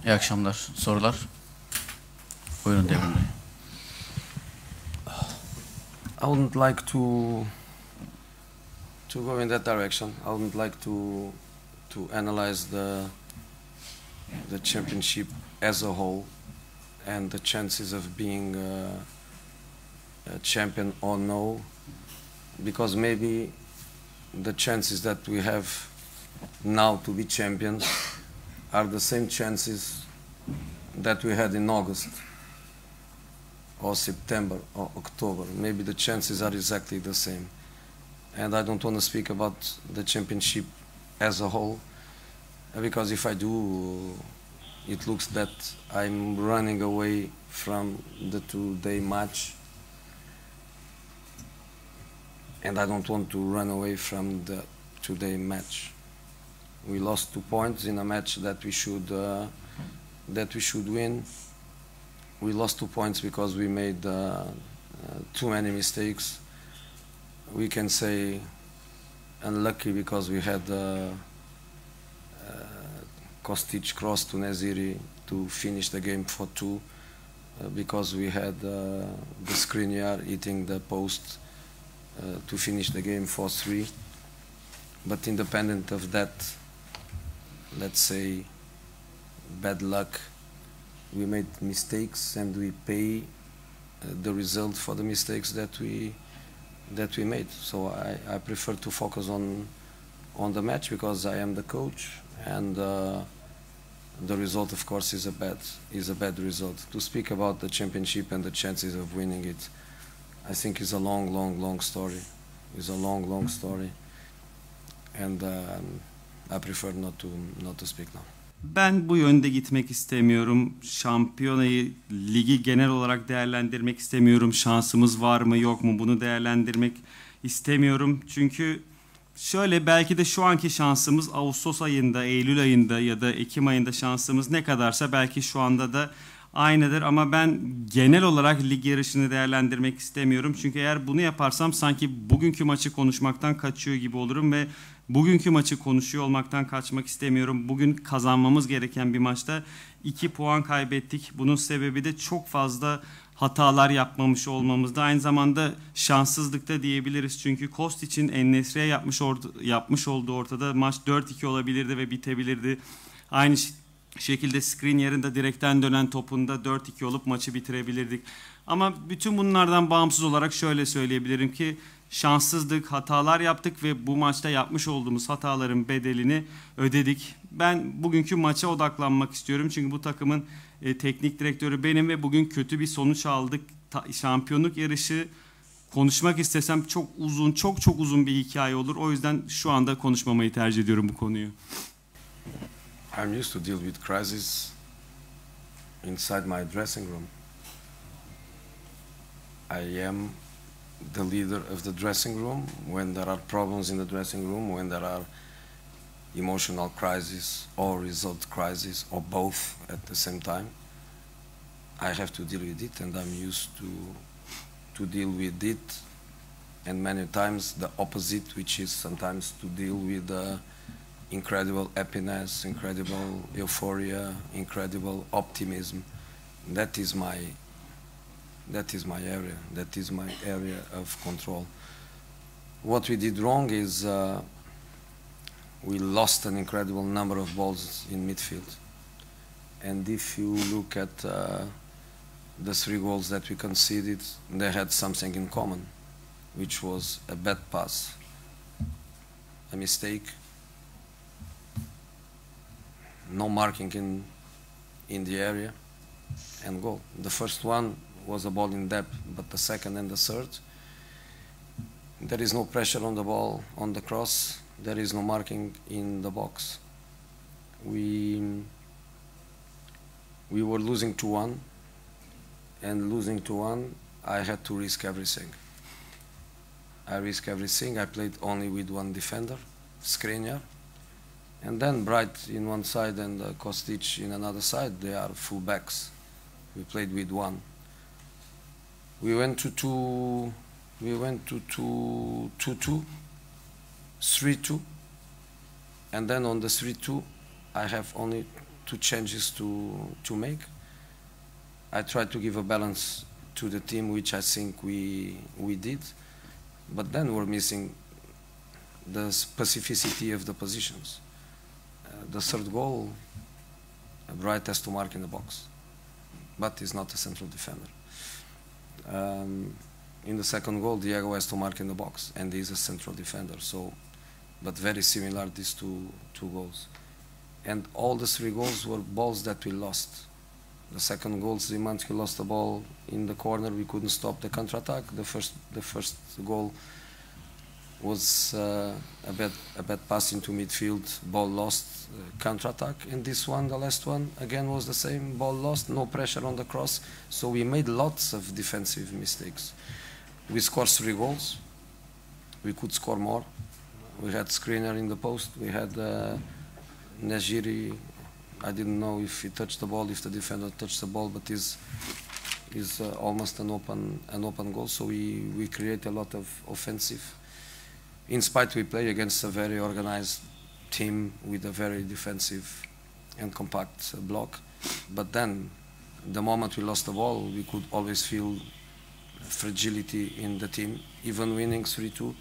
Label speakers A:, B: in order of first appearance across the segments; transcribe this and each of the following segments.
A: İyi akşamlar. Sorular? Buyurun Devrim Bey.
B: I wouldn't like to go in that direction. I wouldn't like to analyze the championship as a whole and the chances of being a champion or no, because maybe the chances that we have now to be champions are the same chances that we had in August or September or October. Maybe the chances are exactly the same. And I don't want to speak about the championship as a whole, because if I do, it looks that I'm running away from the two-day match, and I don't want to run away from the two-day match. We lost 2 points in a match that we should win. We lost 2 points because we made too many mistakes. We can say unlucky because we had Kostic cross to Neziri to finish the game for 2, because we had the Skriniar hitting the post to finish the game for 3. But independent of that, let's say, bad luck, we made mistakes and we pay the result for the mistakes that we made. So I prefer to focus on the match, because I am the coach, and the result, of course, is a bad result. To speak about the championship and the chances of winning it, I think is a long story. It's a long story, and I prefer not to speak now.
C: Ben bu yönde gitmek istemiyorum. Şampiyonayı, ligi genel olarak değerlendirmek istemiyorum. Şansımız var mı yok mu, bunu değerlendirmek istemiyorum. Çünkü şöyle, belki de şu anki şansımız Ağustos ayında, Eylül ayında ya da Ekim ayında şansımız ne kadarsa belki şu anda da aynıdır. Ama ben genel olarak lig yarışını değerlendirmek istemiyorum. Çünkü eğer bunu yaparsam sanki bugünkü maçı konuşmaktan kaçıyor gibi olurum ve bugünkü maçı konuşuyor olmaktan kaçmak istemiyorum. Bugün kazanmamız gereken bir maçta 2 puan kaybettik. Bunun sebebi de çok fazla hatalar yapmamış olmamızda. Aynı zamanda şanssızlık da diyebiliriz. Çünkü Kostic'in En-Nesyri'ye yapmış olduğu ortada maç 4-2 olabilirdi ve bitebilirdi. Aynı şekilde Skriniar'ın da direkten dönen topunda 4-2 olup maçı bitirebilirdik. Ama bütün bunlardan bağımsız olarak şöyle söyleyebilirim ki şanssızlık, hatalar yaptık ve bu maçta yapmış olduğumuz hataların bedelini ödedik. Ben bugünkü maça odaklanmak istiyorum. Çünkü bu takımın teknik direktörü benim ve bugün kötü bir sonuç aldık. Şampiyonluk yarışı konuşmak istesem çok uzun bir hikaye olur. O yüzden şu anda konuşmamayı tercih ediyorum bu konuyu.
B: I'm used to deal with crisis inside my dressing room. I am the leader of the dressing room. When there are problems in the dressing room, when there are emotional crises or result crisis or both at the same time, I have to deal with it, and I'm used to deal with it, and many times the opposite, which is sometimes to deal with incredible happiness, incredible euphoria, incredible optimism. That is my area. That is my area of control. What we did wrong is we lost an incredible number of balls in midfield. And if you look at the 3 goals that we conceded, they had something in common, which was a bad pass, a mistake, no marking in the area, and goal. The first one was a ball in depth, but the second and the third, there is no pressure on the ball, on the cross, there is no marking in the box. We were losing 2-1, and losing 2-1, I had to risk everything. I risked everything. I played only with one defender, Skriniar, and then Bright in one side and Kostic in another side. They are full backs. We played with one. We went to 2-2, 3-2, and then on the 3-2, I have only two changes to make. I tried to give a balance to the team, which I think we did, but then we're missing the specificity of the positions. The third goal, Bright has to mark in the box, but he's not a central defender. In the second goal, Diego has to mark in the box, and he's a central defender. So, but very similar, these two goals. And all the three goals were balls that we lost. The second goal, Zimanski lost the ball in the corner. We couldn't stop the counter-attack. The first goal was a bad pass into midfield, ball lost, counter-attack. And this one, the last one, again was the same, ball lost, no pressure on the cross. So we made lots of defensive mistakes. We scored 3 goals. We could score more. We had Skriniar in the post. We had Najiri. I didn't know if he touched the ball, if the defender touched the ball, but is almost an open goal. So we create a lot of offensive. In spite, we play against a very organized team with a very defensive and compact block. But then, the moment we lost the ball, we could always feel fragility in the team. Even winning 3-2,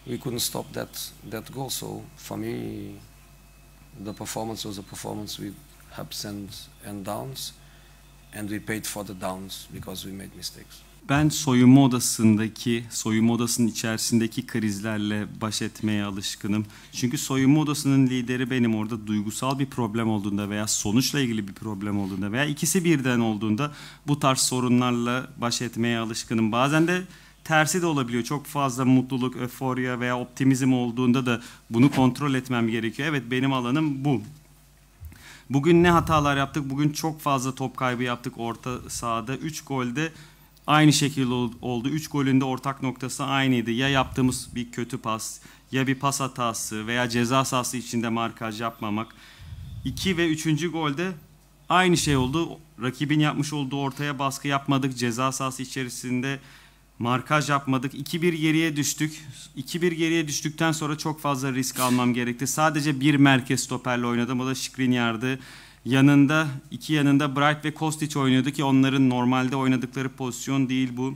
B: we couldn't stop that goal. So for me, the performance was a performance with ups and downs, and we paid for the downs because we made mistakes.
C: Ben soyunma odasının içerisindeki krizlerle baş etmeye alışkınım. Çünkü soyunma odasının lideri benim. Orada duygusal bir problem olduğunda veya sonuçla ilgili bir problem olduğunda veya ikisi birden olduğunda bu tarz sorunlarla baş etmeye alışkınım. Bazen de tersi de olabiliyor. Çok fazla mutluluk, öforya veya optimizm olduğunda da bunu kontrol etmem gerekiyor. Evet, benim alanım bu. Bugün ne hatalar yaptık? Bugün çok fazla top kaybı yaptık orta sahada. 3 golde aynı şekilde oldu. 3 golün de ortak noktası aynıydı. Ya yaptığımız bir kötü pas, ya bir pas hatası veya ceza sahası içinde markaj yapmamak. 2 ve 3. golde aynı şey oldu. Rakibin yapmış olduğu ortaya baskı yapmadık. Ceza sahası içerisinde markaj yapmadık. 2-1 geriye düştük. 2-1 geriye düştükten sonra çok fazla risk almam gerekti. Sadece bir merkez stoperle oynadım. O da Skriniar'dı. İki yanında Bright ve Kostic oynuyordu ki onların normalde oynadıkları pozisyon değil bu.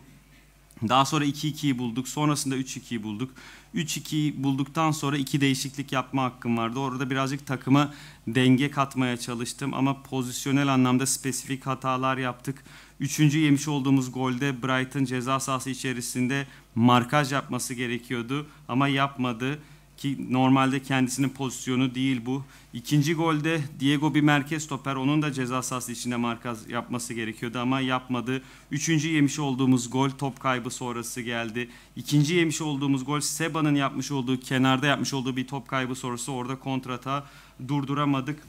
C: Daha sonra 2-2'yi bulduk. Sonrasında 3-2'yi bulduk. 3-2'yi bulduktan sonra 2 değişiklik yapma hakkım vardı. Orada birazcık takıma denge katmaya çalıştım ama pozisyonel anlamda spesifik hatalar yaptık. 3. yemiş olduğumuz golde Bright'ın ceza sahası içerisinde markaj yapması gerekiyordu ama yapmadı. Ki normalde kendisinin pozisyonu değil bu. 2. golde Diego bir merkez stoper. Onun da ceza sahası içinde markaj yapması gerekiyordu ama yapmadı. 3. yemiş olduğumuz gol top kaybı sonrası geldi. 2. yemiş olduğumuz gol Seba'nın yapmış olduğu, kenarda yapmış olduğu bir top kaybı sonrası orada kontrata durduramadık.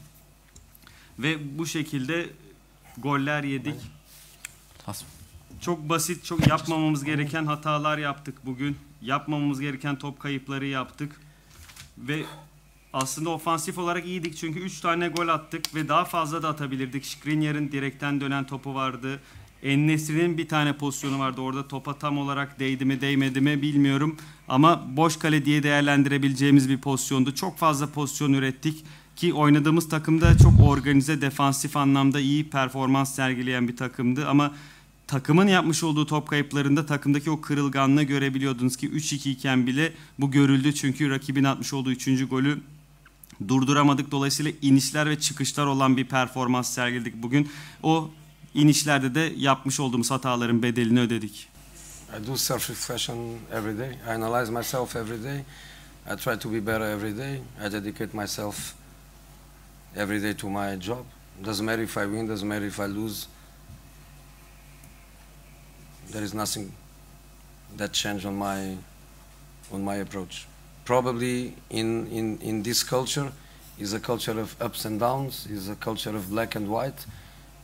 C: Ve bu şekilde goller yedik. Çok basit, çok yapmamamız gereken hatalar yaptık bugün. Yapmamamız gereken top kayıpları yaptık. Ve aslında ofansif olarak iyiydik çünkü 3 tane gol attık ve daha fazla da atabilirdik. Skriniar'ın direkten dönen topu vardı. En-Nesyri'nin bir tane pozisyonu vardı. Orada topa tam olarak değdi mi değmedi mi bilmiyorum. Ama boş kale diye değerlendirebileceğimiz bir pozisyondu. Çok fazla pozisyon ürettik ki oynadığımız takımda çok organize, defansif anlamda iyi performans sergileyen bir takımdı. Ama takımın yapmış olduğu top kayıplarında takımdaki o kırılganlığı görebiliyordunuz ki 3-2 iken bile bu görüldü. Çünkü rakibin atmış olduğu 3. golü durduramadık. Dolayısıyla inişler ve çıkışlar olan bir performans sergiledik bugün. O inişlerde de yapmış olduğumuz hataların bedelini ödedik.
B: I do self-reflection every day. I analyze myself every day. I try to be better every day. I dedicate myself every day to my job. Doesn't matter if I win, doesn't matter if I lose. There is nothing that changed on my approach. Probably in this culture is a culture of ups and downs, is a culture of black and white,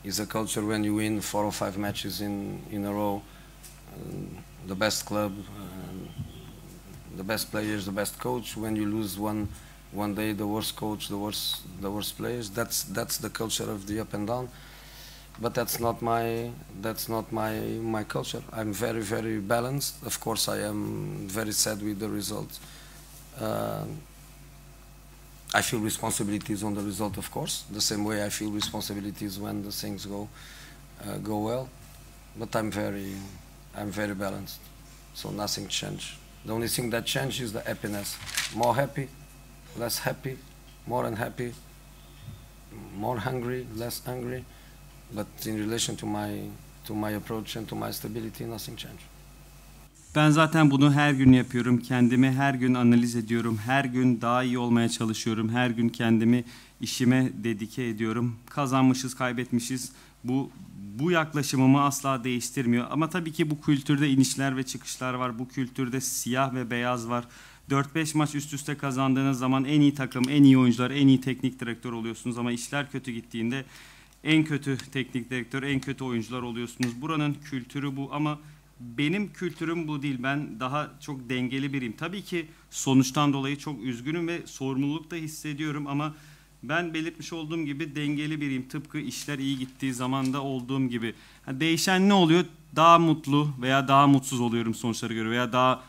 B: is a culture when you win 4 or 5 matches in a row, the best club, the best players, the best coach. When you lose one day, the worst coach, the worst players. That's the culture of the up and down. But that's not my culture. I'm very, very balanced. Of course, I am very sad with the result I feel responsibilities on the result, of course. The same way I feel responsibilities when the things go well. But I'm very balanced. So nothing changed. The only thing that changed is the happiness. More happy, less happy, more unhappy, more hungry, less hungry. But in relation to my approach and to my stability, nothing changed.
C: Ben zaten bunu her gün yapıyorum. Kendimi her gün analiz ediyorum. Her gün daha iyi olmaya çalışıyorum. Her gün kendimi işime dedike ediyorum. Kazanmışız, kaybetmişiz. Bu yaklaşımımı asla değiştirmiyor. Ama tabii ki bu kültürde inişler ve çıkışlar var. Bu kültürde siyah ve beyaz var. 4-5 maç üst üste kazandığınız zaman en iyi takım, en iyi oyuncular, en iyi teknik direktör oluyorsunuz. Ama işler kötü gittiğinde en kötü teknik direktör, en kötü oyuncular oluyorsunuz. Buranın kültürü bu ama benim kültürüm bu değil. Ben daha çok dengeli biriyim. Tabii ki sonuçtan dolayı çok üzgünüm ve sorumluluk da hissediyorum ama ben belirtmiş olduğum gibi dengeli biriyim. Tıpkı işler iyi gittiği zaman da olduğum gibi. Değişen ne oluyor? Daha mutlu veya daha mutsuz oluyorum sonuçlara göre veya daha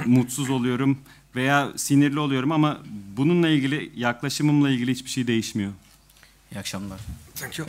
C: mutsuz oluyorum veya sinirli oluyorum ama bununla ilgili yaklaşımımla ilgili hiçbir şey değişmiyor.
A: İyi akşamlar.
B: Thank you.